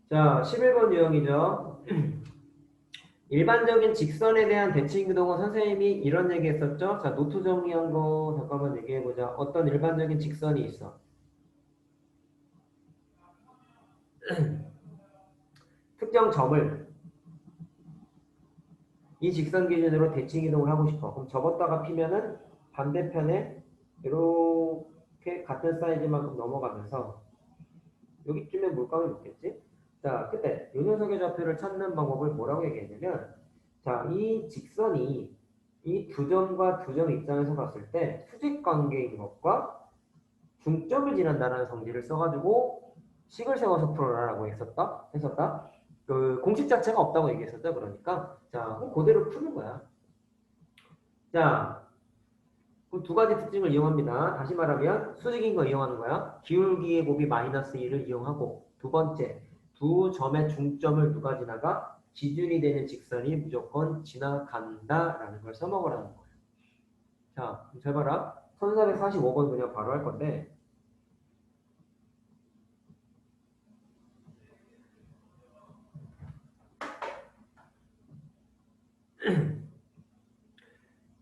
자, 11번 유형이죠. 일반적인 직선에 대한 대칭이동은 선생님이 이런 얘기 했었죠. 자, 노트 정리한 거 잠깐만 얘기해보자. 어떤 일반적인 직선이 있어. 특정 점을 이 직선 기준으로 대칭이동을 하고 싶어. 그럼 접었다가 피면은 반대편에 이렇게 같은 사이즈만큼 넘어가면서 여기쯤에 물감이 붙겠지? 자, 그때 요 녀석의 좌표를 찾는 방법을 뭐라고 얘기했냐면, 자, 이 직선이 이 두 점과 두 점 입장에서 봤을 때 수직 관계인 것과 중점을 지난다는 성질을 써가지고 식을 세워서 풀어라라고 했었다. 그 공식 자체가 없다고 얘기했었죠. 그러니까 자, 그럼 그대로 푸는 거야. 자, 그럼 두 가지 특징을 이용합니다. 다시 말하면 수직인 거 이용하는 거야. 기울기의 곱이 마이너스 1을 이용하고 두 번째, 두 점의 중점을 누가 지나가? 기준이 되는 직선이 무조건 지나간다라는 걸 써먹으라는 거예요. 자, 잘 봐라. 1445번 그냥 바로 할 건데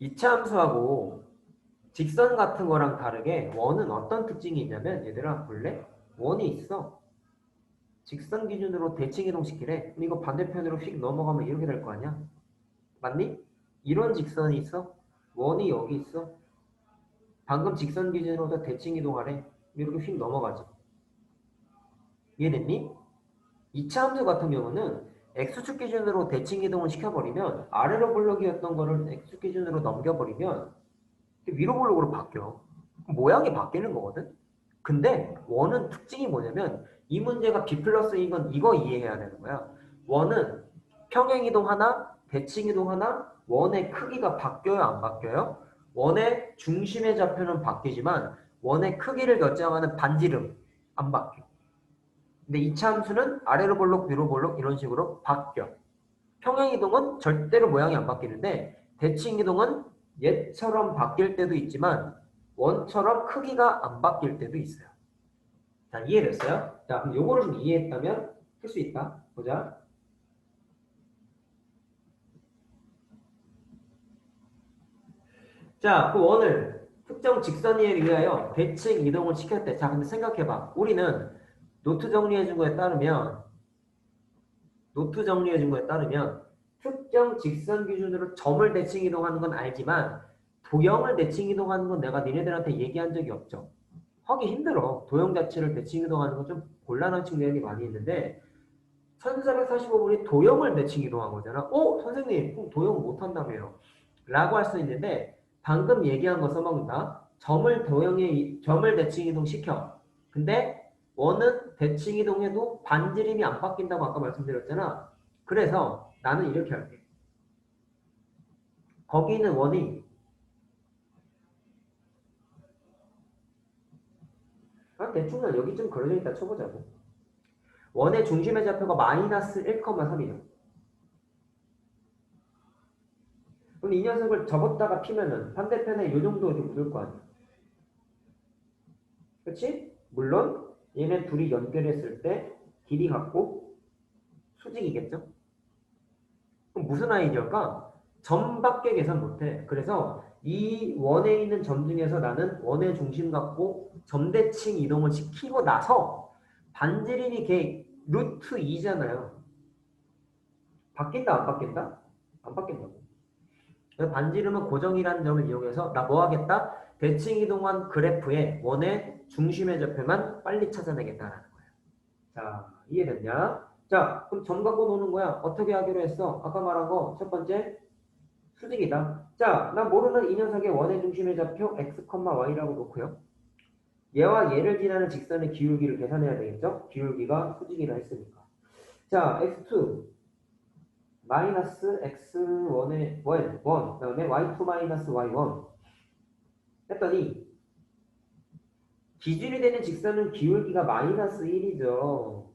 2차 함수하고 직선 같은 거랑 다르게 원은 어떤 특징이 있냐면 얘들아 볼래? 원이 있어. 직선 기준으로 대칭 이동시키래. 그럼 이거 반대편으로 휙 넘어가면 이렇게 될 거 아니야? 맞니? 이런 직선이 있어. 원이 여기 있어. 방금 직선 기준으로 대칭 이동하래. 이렇게 휙 넘어가지. 이해됐니? 2차 함수 같은 경우는 x축 기준으로 대칭 이동을 시켜버리면 아래로 볼록이었던 거를 x축 기준으로 넘겨버리면 위로 볼록으로 바뀌어. 모양이 바뀌는 거거든? 근데 원은 특징이 뭐냐면 이 문제가 b 플러스인 건 이거 이해해야 되는 거야. 원은 평행이동 하나, 대칭이동 하나, 원의 크기가 바뀌어요, 안 바뀌어요? 원의 중심의 좌표는 바뀌지만 원의 크기를 결정하는 반지름 안 바뀌어. 근데 이차 함수는 아래로 볼록, 위로 볼록 이런 식으로 바뀌어. 평행이동은 절대로 모양이 안 바뀌는데 대칭이동은 얘처럼 바뀔 때도 있지만 원처럼 크기가 안 바뀔 때도 있어요. 자, 이해됐어요? 자, 그럼 요거를 좀 이해했다면 풀 수 있다. 보자. 자, 그 원을 특정 직선에 의하여 대칭 이동을 시켰대. 자, 근데 생각해봐. 우리는 노트 정리해준 거에 따르면 특정 직선 기준으로 점을 대칭 이동하는 건 알지만 도형을 대칭 이동하는 건 내가 니네들한테 얘기한 적이 없죠. 하기 힘들어. 도형 자체를 대칭 이동하는 건 좀 곤란한 측면이 많이 있는데 1445번이 도형을 대칭 이동한 거잖아. 선생님, 그럼 도형 못한다며요. 라고 할 수 있는데 방금 얘기한 거 써먹는다. 점을 대칭 이동 시켜. 근데 원은 대칭 이동해도 반지름이 안 바뀐다고 아까 말씀드렸잖아. 그래서 나는 이렇게 할게. 거기 있는 원이 대충 난 여기쯤 그려져 있다 쳐보자고. 원의 중심의 좌표가 마이너스 1,3이죠. 그럼 이 녀석을 접었다가 피면은 반대편에 이 정도 이렇게 묻을 거 아니야. 그치? 물론 얘네 둘이 연결했을 때 길이 같고 수직이겠죠? 그럼 무슨 아이디어일까? 점밖에 계산 못해. 그래서 이 원에 있는 점 중에서 나는 원의 중심 갖고 점대칭 이동을 시키고 나서 반지름이 걔 루트 2잖아요. 바뀐다 안 바뀐다? 안 바뀐다고. 반지름은 고정이라는 점을 이용해서 나 뭐 하겠다? 대칭 이동한 그래프의 원의 중심의 좌표만 빨리 찾아내겠다라는 거예요. 자, 이해됐냐? 자, 그럼 점 갖고 노는 거야. 어떻게 하기로 했어? 아까 말한 거 첫 번째 수직이다. 자, 나 모르는 이 녀석의 원의 중심의 좌표 x, y라고 놓고요. 얘와 얘를 지나는 직선의 기울기를 계산해야 되겠죠? 기울기가 수직이라 했으니까. 자, x2 마이너스 x1의 1, 그다음에 y2 마이너스 y1 했더니 기준이 되는 직선은 기울기가 마이너스 1이죠.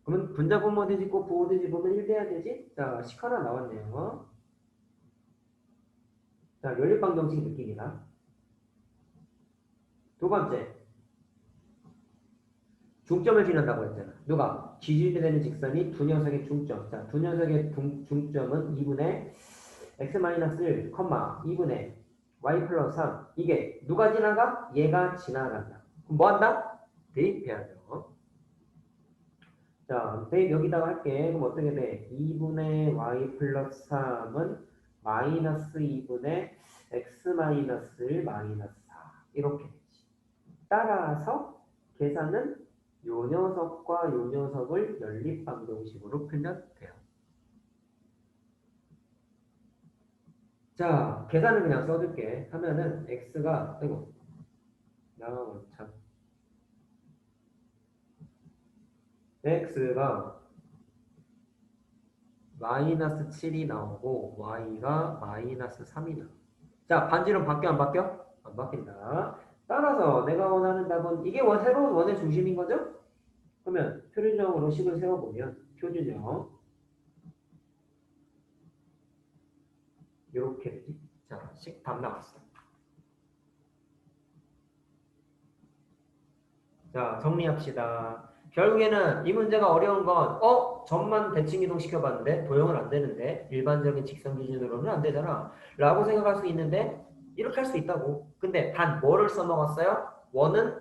그러면 분자분모 뒤집고 부호 뒤집으면 1 돼야 되지? 자, 식 하나 나왔네요. 자, 연립방정식 느낌이다. 두 번째, 중점을 지난다고 했잖아. 누가? 지지되는 직선이 두 녀석의 중점. 자, 두 녀석의 중점은 2분의 x-1, 2분의 y 플러스 3. 이게 누가 지나가? 얘가 지나간다. 그럼 뭐 한다? 대입해야죠. 자, 대입 여기다가 할게. 그럼 어떻게 돼? 2분의 y 플러스 3은 마이너스 2분의 x 마이너스 1 마이너스 4. 이렇게 되지. 따라서 계산은 요 녀석과 요 녀석을 연립방정식으로 풀면 돼요. 자, 계산을 그냥 써줄게. 하면은 x가 아이고 참 x가 마이너스 7이 나오고 y가 마이너스 3이 나와. 자, 반지름 바뀌어 안 바뀌어? 안 바뀐다. 따라서 내가 원하는 답은 이게 새로운 원의 중심인 거죠? 그러면 표준형으로 식을 세워보면 표준형 이렇게 되지. 자, 식 답 나왔어. 자, 정리합시다. 결국에는 이 문제가 어려운 건 점만 대칭 이동 시켜봤는데 도형은 안 되는데 일반적인 직선 기준으로는 안 되잖아 라고 생각할 수 있는데 이렇게 할 수 있다고. 근데 단 뭐를 써먹었어요? 원은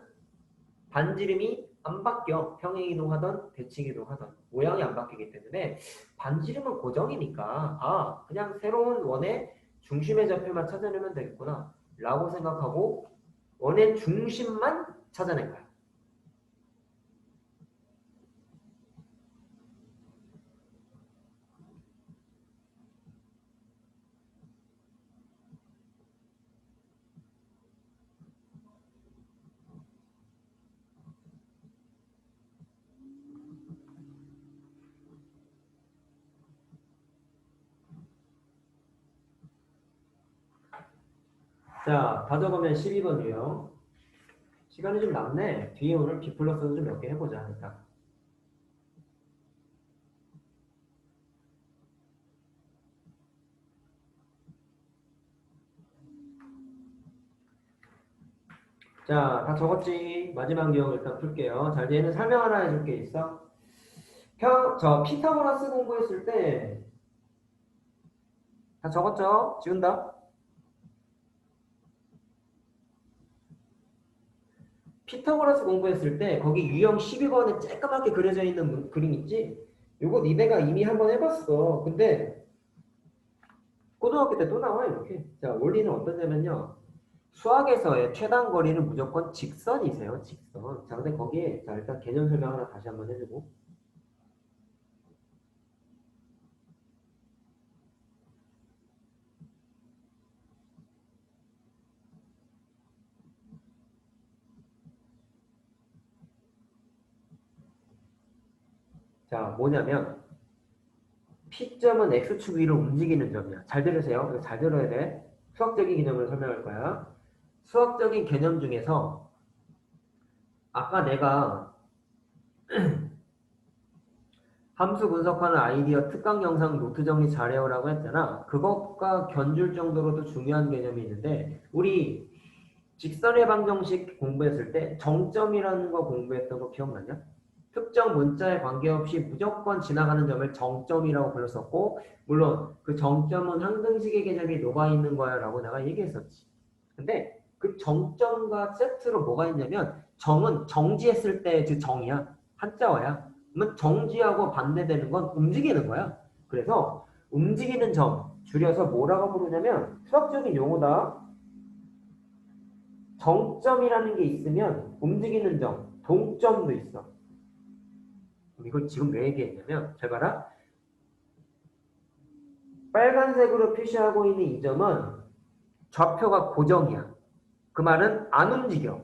반지름이 안 바뀌어. 평행 이동하던 대칭 이동하던 모양이 안 바뀌기 때문에 반지름은 고정이니까 그냥 새로운 원의 중심의 좌표만 찾아내면 되겠구나 라고 생각하고 원의 중심만 찾아낸 거야. 자, 다 적으면 12번이요. 시간이 좀 남네. 뒤에 오늘 B 플러스도 좀 몇 개 해보자. 일단. 자, 다 적었지? 마지막 유형 일단 풀게요. 자, 이제 얘는 설명 하나 해줄 게 있어. 피타고라스 공부했을 때 다 적었죠? 지운다. 피타고라스 공부했을 때 거기 유형 12번에 쬐까맣게 그려져 있는 그림 있지? 요거 니네가 이미 한번 해봤어. 근데 고등학교 때 또 나와 이렇게. 자, 원리는 어떠냐면요. 수학에서의 최단 거리는 무조건 직선이세요. 직선. 자, 근데 거기에 자 일단 개념 설명 하나 다시 한번 해주고. 자, 뭐냐면 P점은 X축 위로 움직이는 점이야. 잘 들으세요. 이거 잘 들어야 돼. 수학적인 개념을 설명할 거야. 수학적인 개념 중에서 아까 내가 함수 분석하는 아이디어 특강 영상 노트 정리 잘해요라고 했잖아. 그것과 견줄 정도로도 중요한 개념이 있는데 우리 직선의 방정식 공부했을 때 정점이라는 거 공부했던 거 기억나냐? 특정 문자에 관계없이 무조건 지나가는 점을 정점이라고 불렀었고 물론 그 정점은 항등식의 개념이 녹아있는 거야 라고 내가 얘기했었지. 근데 그 정점과 세트로 뭐가 있냐면 정은 정지했을 때 그 정이야. 한자어야. 그러면 정지하고 반대되는 건 움직이는 거야. 그래서 움직이는 점 줄여서 뭐라고 부르냐면 수학적인 용어다. 정점이라는 게 있으면 움직이는 점, 동점도 있어. 이걸 지금 왜 얘기했냐면 잘 봐라. 빨간색으로 표시하고 있는 이 점은 좌표가 고정이야. 그 말은 안 움직여.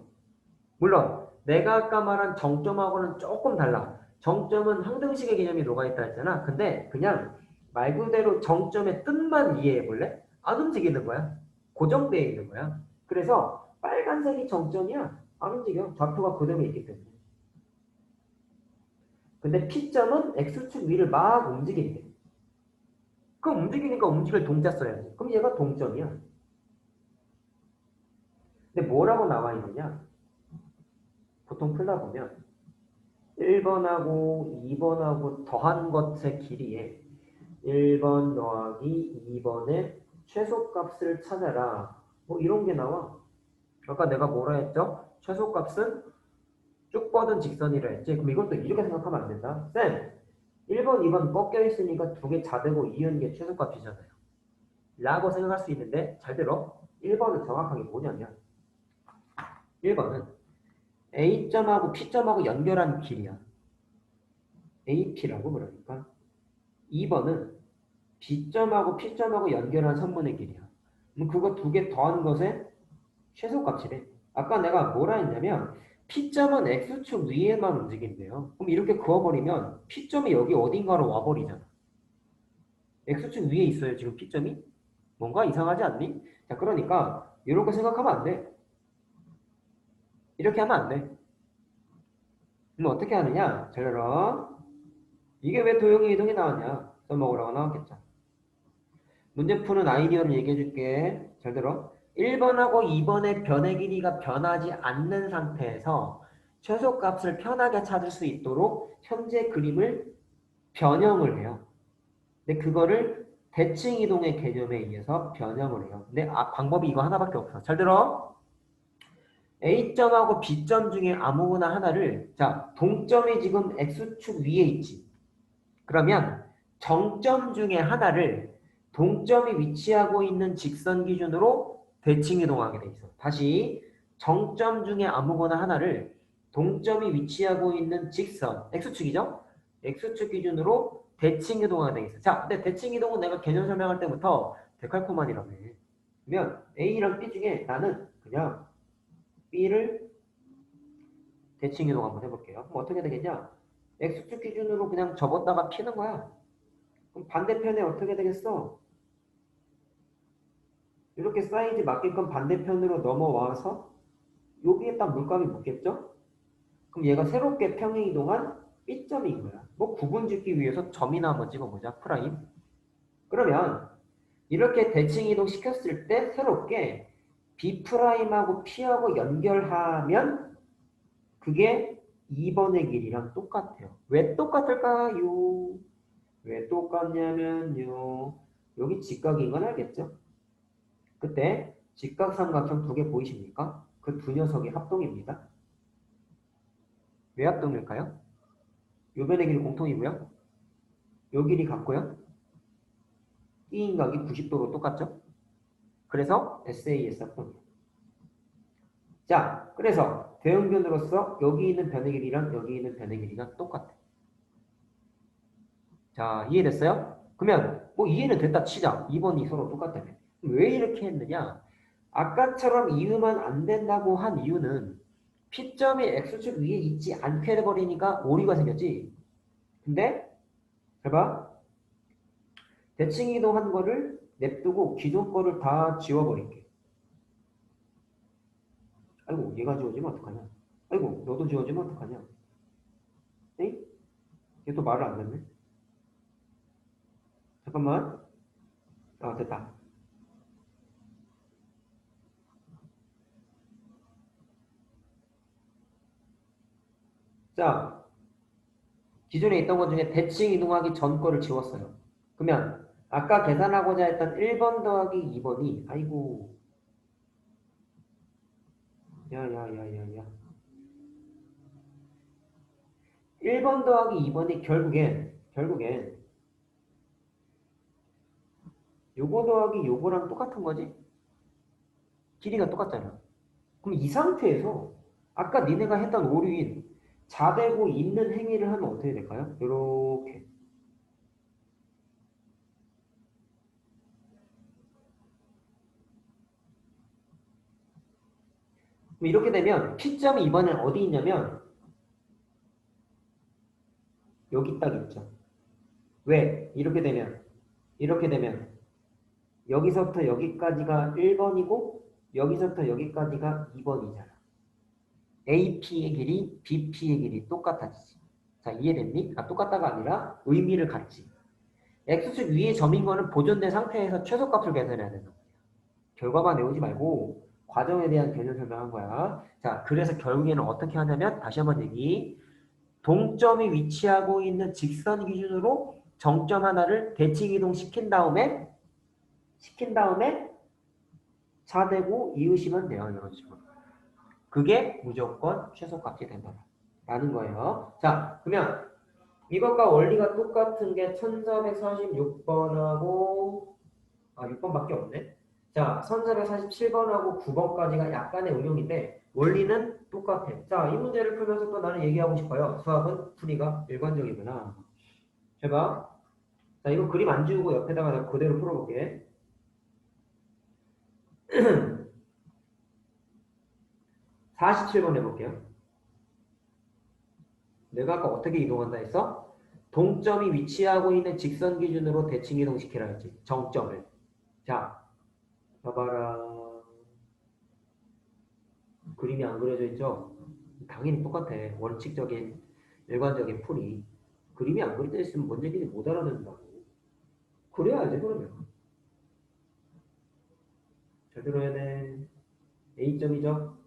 물론 내가 아까 말한 정점하고는 조금 달라. 정점은 항등식의 개념이 녹아있다 했잖아. 근데 그냥 말 그대로 정점의 뜻만 이해해 볼래? 안 움직이는 거야. 고정되어 있는 거야. 그래서 빨간색이 정점이야. 안 움직여. 좌표가 그대로 있기 때문에. 근데 P점은 X축 위를 막 움직인대. 그럼 움직이니까 움직일 동자 써야지. 그럼 얘가 동점이야. 근데 뭐라고 나와 있느냐? 보통 풀다 보면 1번하고 2번하고 더한 것의 길이에 1번 더하기 2번의 최소값을 찾아라. 뭐 이런 게 나와. 아까 내가 뭐라 했죠? 최소값은 쭉 뻗은 직선이라 했지. 그럼 이걸 또 이렇게 생각하면 안 된다. 쌤, 1번, 2번 꺾여 있으니까 두 개 자되고 이은 게 최소값이잖아요. 라고 생각할 수 있는데 잘 들어. 1번은 정확하게 뭐냐면 1번은 A점하고 P점하고 연결한 길이야. AP라고 그러니까. 2번은 B점하고 P점하고 연결한 선분의 길이야. 그럼 그거 두 개 더한 것의 최소값이래. 아까 내가 뭐라 했냐면 P점은 X축 위에만 움직인대요. 그럼 이렇게 그어버리면 P점이 여기 어딘가로 와버리잖아. X축 위에 있어요, 지금 P점이? 뭔가 이상하지 않니? 자, 그러니까 이렇게 생각하면 안 돼. 이렇게 하면 안 돼. 그럼 어떻게 하느냐? 잘 들어. 이게 왜 도형의 이동이 나왔냐? 써먹으라고 나왔겠죠. 문제 푸는 아이디어를 얘기해 줄게. 잘 들어. 1번하고 2번의 변의 길이가 변하지 않는 상태에서 최소값을 편하게 찾을 수 있도록 현재 그림을 변형을 해요. 근데 그거를 대칭 이동의 개념에 의해서 변형을 해요. 근데 방법이 이거 하나밖에 없어. 잘 들어. A점하고 B점 중에 아무거나 하나를 자, 동점이 지금 X축 위에 있지. 그러면 정점 중에 하나를 동점이 위치하고 있는 직선 기준으로 대칭 이동하게 돼 있어. 다시 정점 중에 아무거나 하나를 동점이 위치하고 있는 직선 X축이죠? X축 기준으로 대칭 이동하게 돼 있어. 자, 근데 대칭 이동은 내가 개념 설명할 때부터 데칼코만이라며. 그러면 A랑 B 중에 나는 그냥 B를 대칭 이동 한번 해볼게요. 그럼 어떻게 되겠냐? X축 기준으로 그냥 접었다가 피는 거야. 그럼 반대편에 어떻게 되겠어? 이렇게 사이즈 맞게끔 반대편으로 넘어와서 여기에 딱 물감이 붙겠죠? 그럼 얘가 새롭게 평행 이동한 B점인 거야. 뭐 구분 짓기 위해서 점이나 한번 찍어보자. 프라임. 그러면 이렇게 대칭 이동 시켰을 때 새롭게 B'하고 P하고 연결하면 그게 2번의 길이랑 똑같아요. 왜 똑같을까요? 왜 똑같냐면요. 여기 직각인 건 알겠죠? 그때 직각삼각형 두 개 보이십니까? 그 두 녀석이 합동입니다. 왜 합동일까요? 요 변의 길이 공통이고요. 요 길이 같고요. B인각이 90도로 똑같죠? 그래서 SAS 합동이에요. 자, 그래서 대응변으로서 여기 있는 변의 길이랑 여기 있는 변의 길이가 똑같아. 자, 이해됐어요? 그러면 뭐 이해는 됐다 치자. 2번이 서로 똑같다며. 왜 이렇게 했느냐? 아까처럼 이으면 안 된다고 한 이유는 P점이 X축 위에 있지 않게 돼버리니까 오류가 생겼지. 근데 해봐. 대칭 이동한 거를 냅두고 기존 거를 다 지워버릴게. 아이고 얘가 지워지면 어떡하냐. 아이고 너도 지워지면 어떡하냐. 에이? 얘 또 말을 안 듣네. 잠깐만. 아 됐다. 자, 기존에 있던 것 중에 대칭 이동하기 전 거를 지웠어요. 그러면 아까 계산하고자 했던 1번 더하기 2번이 아이고 야야야야야 1번 더하기 2번이 결국엔 요거 더하기 요거랑 똑같은 거지? 길이가 똑같잖아. 그럼 이 상태에서 아까 니네가 했던 오류인 자되고 있는 행위를 하면 어떻게 될까요? 요렇게. 그럼 이렇게 되면 P점이 이번엔 어디 있냐면 여기 딱 있죠. 왜? 이렇게 되면 여기서부터 여기까지가 1번이고 여기서부터 여기까지가 2번이잖아. AP의 길이, BP의 길이 똑같아지지. 자, 이해됐니? 아, 똑같다가 아니라 의미를 갖지. X축 위에 점인 거는 보존된 상태에서 최소값을 계산해야 된다. 결과만 외우지 말고 과정에 대한 개념 설명한 거야. 자, 그래서 결국에는 어떻게 하냐면 다시 한번 얘기. 동점이 위치하고 있는 직선 기준으로 정점 하나를 대칭 이동시킨 다음에 차대고 이으시면 돼요. 이런 식으로. 그게 무조건 최소값이 된다. 라는 거예요. 자, 그러면 이것과 원리가 똑같은 게 1446번하고 6번밖에 없네. 자, 1447번하고 9번까지가 약간의 응용인데 원리는 똑같아. 자, 이 문제를 풀면서 또 나는 얘기하고 싶어요. 수학은 풀이가 일관적이구나. 해봐. 자, 이거 그림 안 지우고 옆에다가 내가 그대로 풀어볼게. 47번 해볼게요. 내가 아까 어떻게 이동한다 했어? 동점이 위치하고 있는 직선 기준으로 대칭 이동시키라 했지. 정점을. 자, 봐봐라. 그림이 안 그려져 있죠? 당연히 똑같아. 원칙적인, 일관적인 풀이. 그림이 안 그려져 있으면 뭔 얘기인지 못 알아듣는다고. 그래야지, 그러면. 잘 들어야 돼. A점이죠?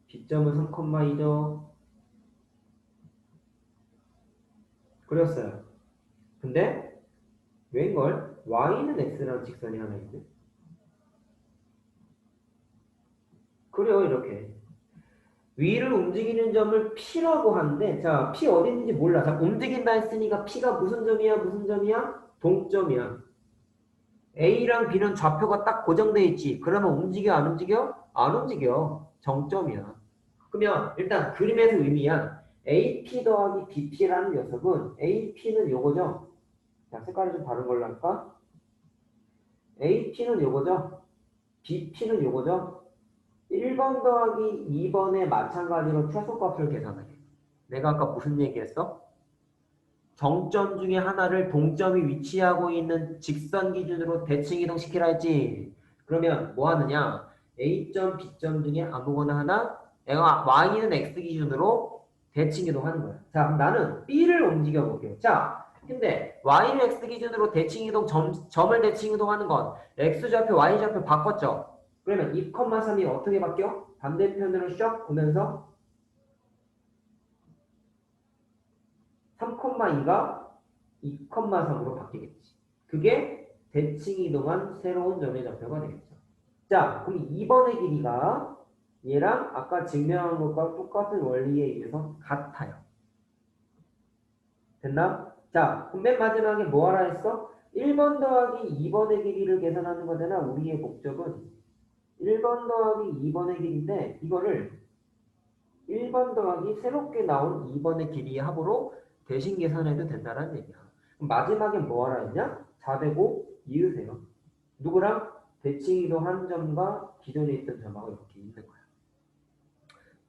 B점은 3,2죠? 그렸어요. 근데, 웬걸? Y는 X라는 직선이 하나 있네. 그래요, 이렇게. 위를 움직이는 점을 P라고 하는데, 자, P 어디 있는지 몰라. 자, 움직인다 했으니까 P가 무슨 점이야? 무슨 점이야? 동점이야. A랑 B는 좌표가 딱 고정돼 있지. 그러면 움직여, 안 움직여? 안 움직여. 정점이야. 그러면 일단 그림에서 의미야. AP 더하기 BP라는 녀석은 AP는 요거죠. 자, 색깔이 좀 다른 걸로 할까? AP는 요거죠. BP는 요거죠. 1번 더하기 2번에 마찬가지로 최소값을 계산해. 내가 아까 무슨 얘기했어? 정점 중에 하나를 동점이 위치하고 있는 직선 기준으로 대칭 이동시키라 했지. 그러면 뭐 하느냐? A점, B점 중에 아무거나 하나 내가 Y는 X 기준으로 대칭 이동하는 거야. 자, 그럼 나는 B를 움직여 볼게요. 자, 근데 Y는 X 기준으로 대칭 이동, 점을 대칭 이동하는 건 X좌표, Y좌표 바꿨죠? 그러면 2,3이 어떻게 바뀌어? 반대편으로 슉 보면서 3,2가 2,3으로 바뀌겠지. 그게 대칭 이동한 새로운 점의 좌표가 되겠죠. 자, 그럼 2번의 길이가 얘랑 아까 증명한 것과 똑같은 원리에 의해서 같아요. 됐나? 자, 그럼 맨 마지막에 뭐 하라 했어? 1번 더하기 2번의 길이를 계산하는 거잖아. 우리의 목적은 1번 더하기 2번의 길이인데 이거를 1번 더하기 새롭게 나온 2번의 길이의 합으로 대신 계산해도 된다는 얘기야. 그럼 마지막에 뭐 하라 했냐? 4대고 이으세요. 누구랑? 대칭이도 한 점과 기존에 있던 점하고 이렇게 있는 거야.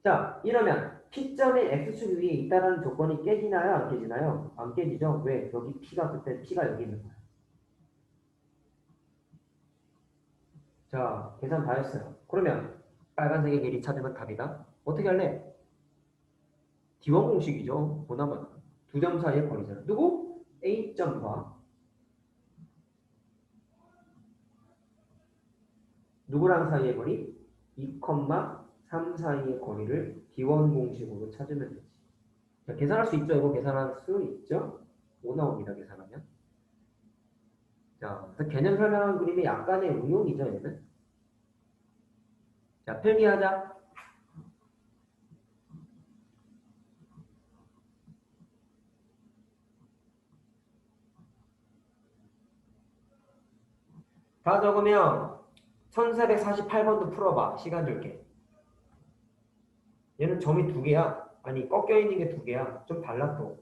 자, 이러면 P점이 X축 위에 있다는 조건이 깨지나요? 안 깨지나요? 안 깨지죠? 왜? 여기 P가 그때 P가 여기 있는 거야. 자, 계산 다 했어요. 그러면 빨간색의 길이 찾으면 답이다. 어떻게 할래? D1 공식이죠. 보나마나. 두 점 사이의 거리잖아. 누구? A점과 누구랑 사이의 거리? 2,3 사이의 거리를 D1 공식으로 찾으면 되지. 자, 계산할 수 있죠? 이거 계산할 수 있죠? 뭐 나옵니다, 계산하면. 자, 그래서 개념 설명한 그림이 약간의 응용이죠, 얘는. 자, 필기하자. 다 적으면 1448번도 풀어봐. 시간 줄게. 얘는 점이 두 개야. 아니, 꺾여 있는 게 두 개야. 좀 달라 또.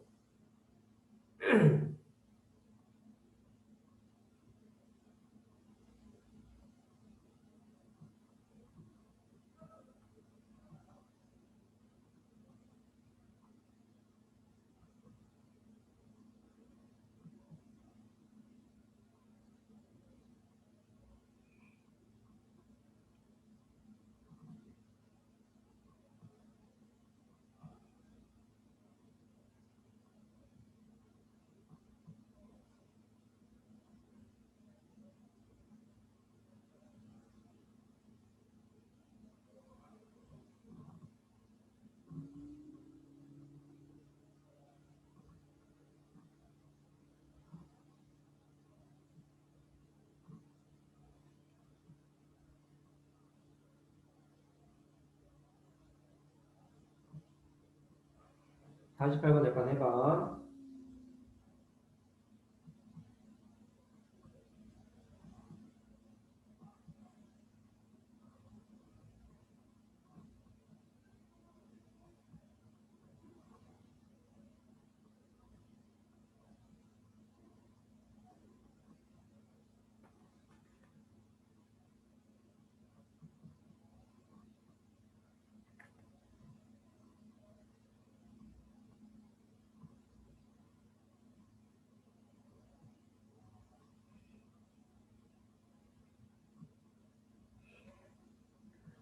48번 잠깐 해봐.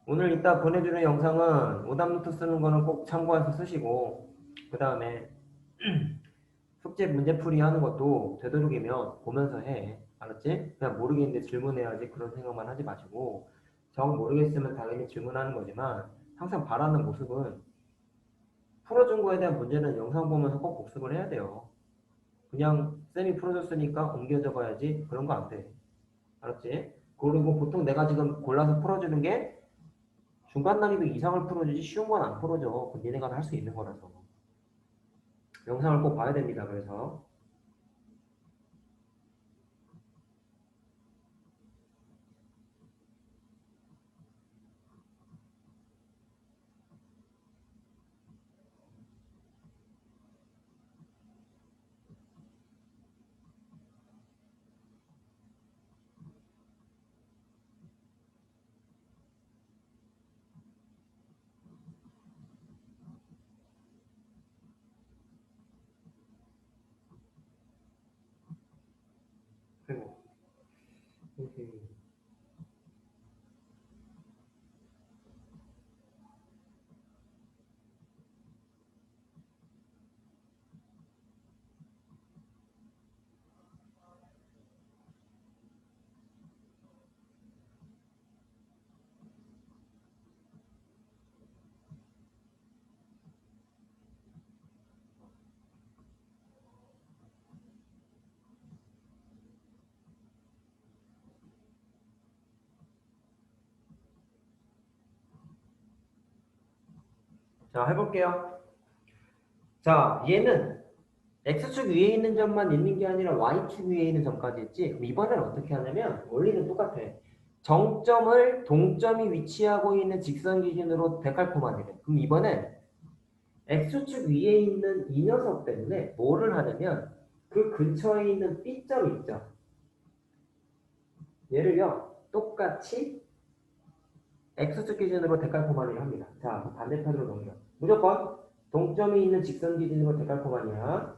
오늘 이따 보내주는 영상은 오답노트 쓰는 거는 꼭 참고해서 쓰시고, 그 다음에 숙제 문제풀이 하는 것도 되도록이면 보면서 해. 알았지? 그냥 모르겠는데 질문해야지 그런 생각만 하지 마시고, 정 모르겠으면 당연히 질문하는 거지만 항상 바라는 모습은 풀어준 거에 대한 문제는 영상 보면서 꼭 복습을 해야 돼요. 그냥 쌤이 풀어줬으니까 옮겨 적어야지 그런 거 안 돼. 알았지? 그리고 보통 내가 지금 골라서 풀어주는 게 중간 난이도 이상을 풀어주지 쉬운 건 안 풀어줘. 그건 니네가 할 수 있는 거라서. 영상을 꼭 봐야 됩니다. 그래서. 그리고 자, 해볼게요. 자, 얘는 X축 위에 있는 점만 있는 게 아니라 Y축 위에 있는 점까지 있지. 그럼 이번엔 어떻게 하냐면 원리는 똑같아. 정점을 동점이 위치하고 있는 직선 기준으로 데칼코마니래. 그럼 이번엔 X축 위에 있는 이 녀석 때문에 뭐를 하냐면 그 근처에 있는 B점 있죠. 얘를요 똑같이 X축 기준으로 데칼코마니를 합니다. 자, 반대편으로 넘겨. 무조건 동점이 있는 직선 기준으로 데칼코마니야.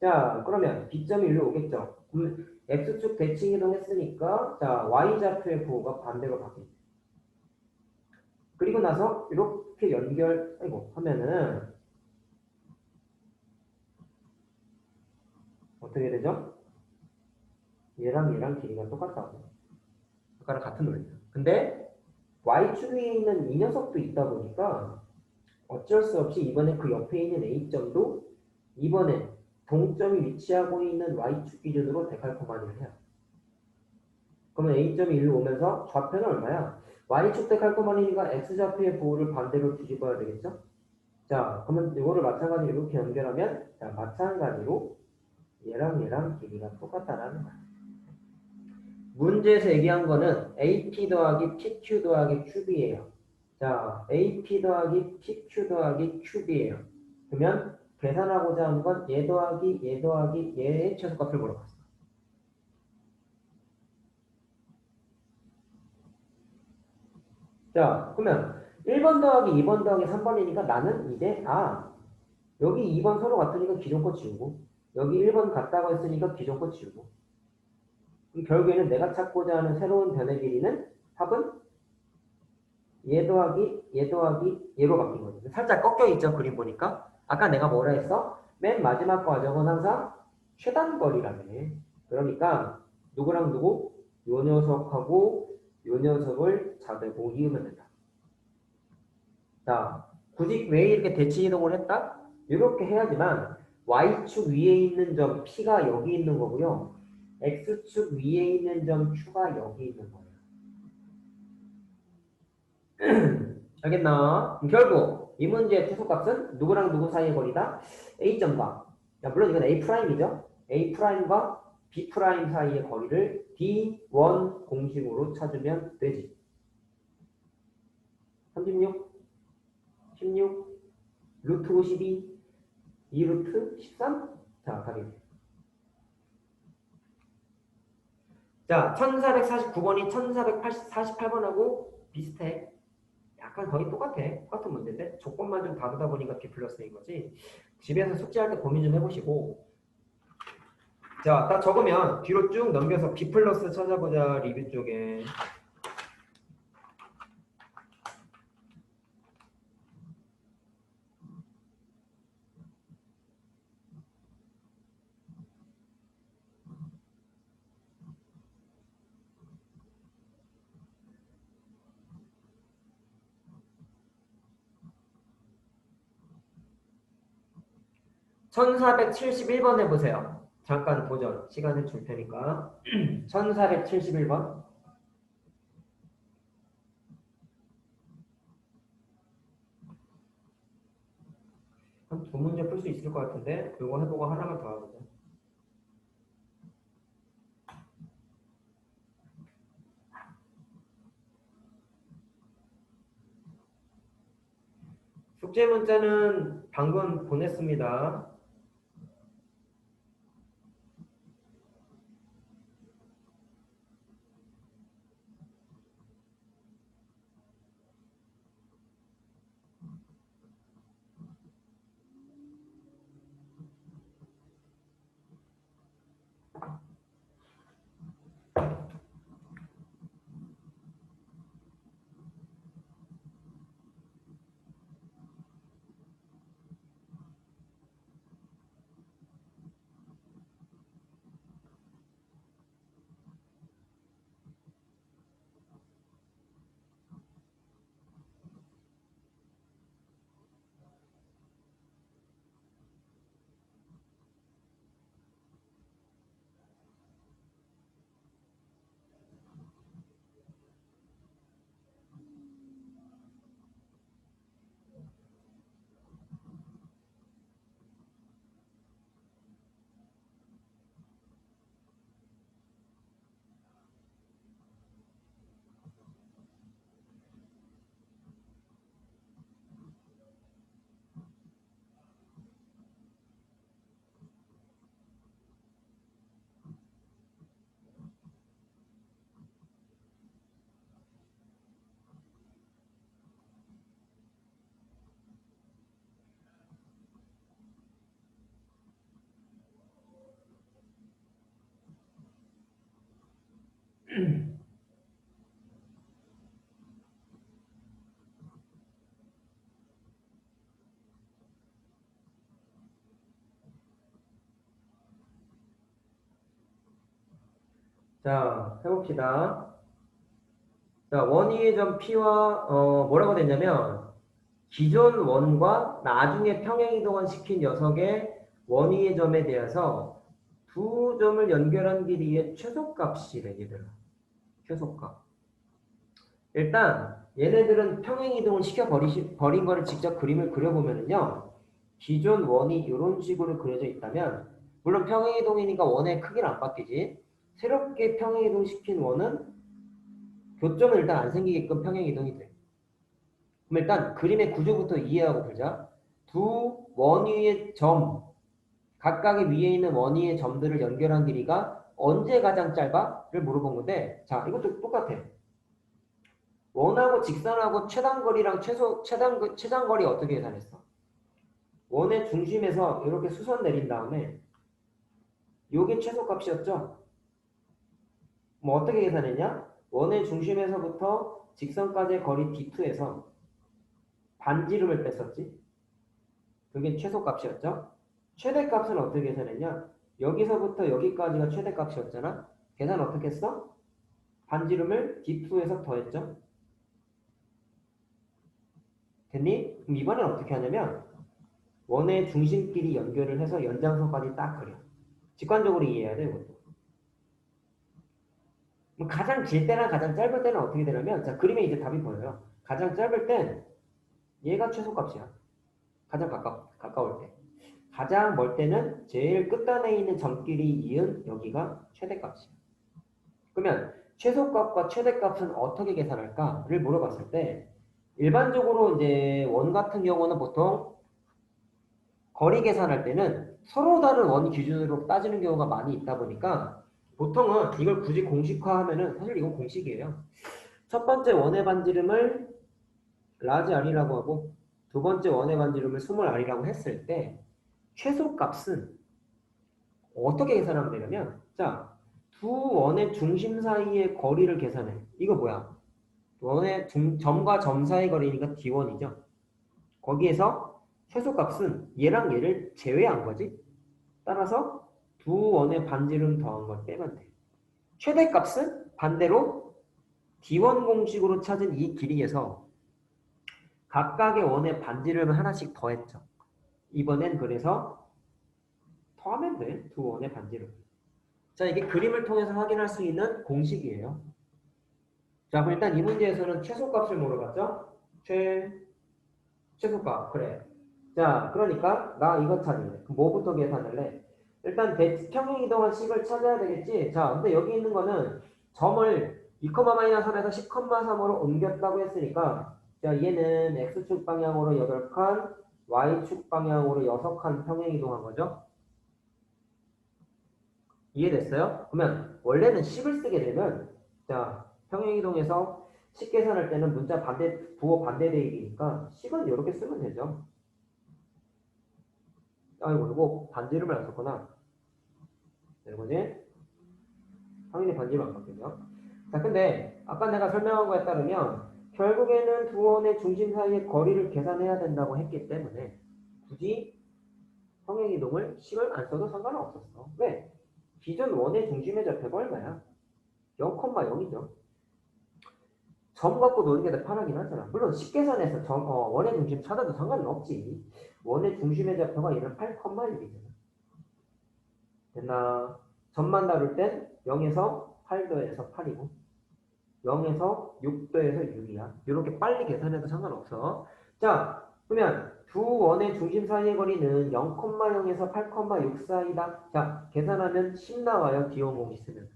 자, 그러면 B점이 일로 오겠죠. 그럼 X축 대칭 이동했으니까 자, Y좌표의 부호가 반대로 바뀌죠. 그리고 나서 이렇게 연결 하면은 어떻게 되죠? 얘랑 길이가 똑같다고. 아까랑 같은 논리야. 근데 Y축 위에 있는 이 녀석도 있다 보니까 어쩔 수 없이 이번에 그 옆에 있는 A점도 이번에 동점이 위치하고 있는 Y축 기준으로 데칼코마니를 해요. 그러면 A점이 일로 오면서 좌표는 얼마야? Y축 데칼코마니니까 X좌표의 부호를 반대로 뒤집어야 되겠죠? 자, 그러면 이거를 마찬가지로 이렇게 연결하면 자, 마찬가지로 얘랑 길이가 똑같다라는 거야. 문제에서 얘기한 거는 AP 더하기 PQ 더하기 큐브이에요. 자, AP 더하기 PQ 더하기 큐브이에요. 그러면 계산하고자 하는 건 얘 더하기 얘의 최소값을 물어봤어. 자, 그러면 1번 더하기 2번 더하기 3번이니까 나는 이제 여기 2번 서로 같으니까 기존 거 지우고 여기 1번 같다고 했으니까 기존 거 지우고 그럼 결국에는 내가 찾고자 하는 새로운 변의 길이는 합은 얘 더하기 얘로 바뀐 거죠. 살짝 꺾여 있죠. 그림 보니까. 아까 내가 뭐라 했어? 맨 마지막 과정은 항상 최단거리라네. 그러니까 누구랑 누구? 요 녀석하고 요 녀석을 잡고 이으면 된다. 자, 굳이 왜 이렇게 대치 이동을 했다? 이렇게 해야지만 Y축 위에 있는 점 P가 여기 있는 거고요. X축 위에 있는 점 Q가 여기 있는 거예요. 알겠나? 결국 되고 이 문제의 최소값은 누구랑 누구 사이의 거리다? A점과 물론 이건 A'이죠. A'과 B' 사이의 거리를 D1 공식으로 찾으면 되지. 36, 16, 루트 52, 2루트 13? 자, 답이. 자, 1449번이 1448번하고 비슷해. 약간 거의 똑같아. 똑같은 문제인데 조건만 좀 다르다 보니까 B 플러스인 거지. 집에서 숙제할 때 고민 좀 해보시고. 자, 딱 적으면 뒤로 쭉 넘겨서 B 플러스 찾아보자. 리뷰 쪽에. (1471번) 해보세요. 잠깐 도전. 시간을 줄 테니까. 1471번. 한 두 문제 풀 수 있을 것 같은데 그거 해보고 하나만 더 하보자. 숙제 문자는 방금 보냈습니다. 자, 해봅시다. 자, 원위의 점 P와 뭐라고 됐냐면 기존 원과 나중에 평행이동을 시킨 녀석의 원위의 점에 대해서 두 점을 연결한 길이의 최소값이래, 얘들아. 최소값. 일단 얘네들은 평행이동을 버린 거를 직접 그림을 그려보면은요. 기존 원이 이런 식으로 그려져 있다면 물론 평행이동이니까 원의 크기는 안 바뀌지. 새롭게 평행이동 시킨 원은 교점은 일단 안 생기게끔 평행이동이 돼. 그럼 일단 그림의 구조부터 이해하고 보자. 두 원위의 점, 각각의 위에 있는 원위의 점들을 연결한 길이가 언제 가장 짧아?를 물어본 건데 자, 이것도 똑같아. 원하고 직선하고 최단거리랑 최장거리 어떻게 계산했어? 원의 중심에서 이렇게 수선 내린 다음에 요게 최소값이었죠? 뭐 어떻게 계산했냐? 원의 중심에서부터 직선까지의 거리 D2에서 반지름을 뺐었지? 그게 최소값이었죠? 최대값은 어떻게 계산했냐? 여기서부터 여기까지가 최대값이었잖아? 계산 어떻게 했어? 반지름을 D2에서 더했죠? 됐니? 그럼 이번엔 어떻게 하냐면 원의 중심끼리 연결을 해서 연장선까지 딱 그려. 직관적으로 이해해야 돼, 이것도. 가장 길 때랑 가장 짧을 때는 어떻게 되냐면, 자, 그림에 이제 답이 보여요. 가장 짧을 땐 얘가 최소값이야. 가장 가까울 때. 가장 멀 때는 제일 끝단에 있는 점끼리 이은 여기가 최대값이야. 그러면 최소값과 최대값은 어떻게 계산할까를 물어봤을 때 일반적으로 이제 원 같은 경우는 보통 거리 계산할 때는 서로 다른 원 기준으로 따지는 경우가 많이 있다 보니까 보통은 이걸 굳이 공식화하면은 사실 이건 공식이에요. 첫 번째 원의 반지름을 라지 R이라고 하고 두 번째 원의 반지름을 스몰 R이라고 했을 때 최소값은 어떻게 계산하면 되냐면 자, 두 원의 중심 사이의 거리를 계산해. 이거 뭐야? 원의 점과 점 사이 거리니까 D1이죠. 거기에서 최소값은 얘랑 얘를 제외한 거지. 따라서 두 원의 반지름 더한 걸 빼면 돼. 최대값은 반대로 D1 공식으로 찾은 이 길이에서 각각의 원의 반지름을 하나씩 더했죠. 이번엔 그래서 더하면 돼. 두 원의 반지름. 자, 이게 그림을 통해서 확인할 수 있는 공식이에요. 자, 그럼 일단 이 문제에서는 최소값을 물어봤죠? 최소값. 그래. 자, 그러니까 나 이거 찾을래. 그럼 뭐부터 계산을 해? 일단 평행이동한 식을 찾아야 되겠지. 자, 근데 여기 있는 거는 점을 2,-3에서 10,3으로 옮겼다고 했으니까 자, 얘는 x축 방향으로 8칸, y축 방향으로 6칸 평행이동한 거죠. 이해됐어요? 그러면 원래는 10을 쓰게 되면 자, 평행이동에서 식 계산할 때는 문자 부호 반대 대입이니까 10은 이렇게 쓰면 되죠. 아이고, 이거 반지름을 안 썼구나. 이거지? 당연히 반지름 안 바뀌죠. 자, 근데 아까 내가 설명한 거에 따르면 결국에는 두 원의 중심 사이의 거리를 계산해야 된다고 했기 때문에 굳이 평행이동을 10을 안 써도 상관은 없었어. 왜? 기존 원의 중심의 좌표가 얼마야? 0,0이죠. 점 갖고 노는 게 더 편하긴 하잖아. 물론 식계산에서 원의 중심 찾아도 상관은 없지. 원의 중심의 좌표가 얘는 8,1이잖아. 됐나? 점만 다룰 땐 0에서 8도에서 8이고 0에서 6도에서 6이야. 이렇게 빨리 계산해도 상관없어. 자, 그러면 두 원의 중심 사이의 거리는 0,0에서 8,6 사이다. 자, 계산하면 10 나와요. 기온 공식 쓰면.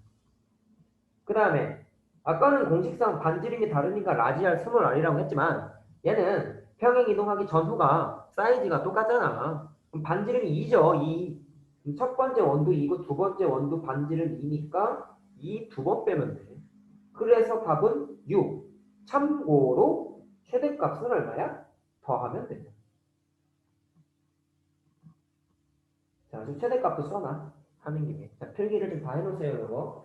그 다음에 아까는 공식상 반지름이 다르니까 라지알 스몰 R이라고 했지만 얘는 평행 이동하기 전후가 사이즈가 똑같잖아. 그럼 반지름이 2죠. 2. 첫 번째 원도 2고 두 번째 원도 반지름 2니까 2 두 번 빼면 돼. 그래서 답은 6. 참고로 최대값은 얼마야? 더하면 돼. 자, 좀 최대값도 써놔. 하는 김에. 자, 필기를 좀 다 해놓으세요, 이거.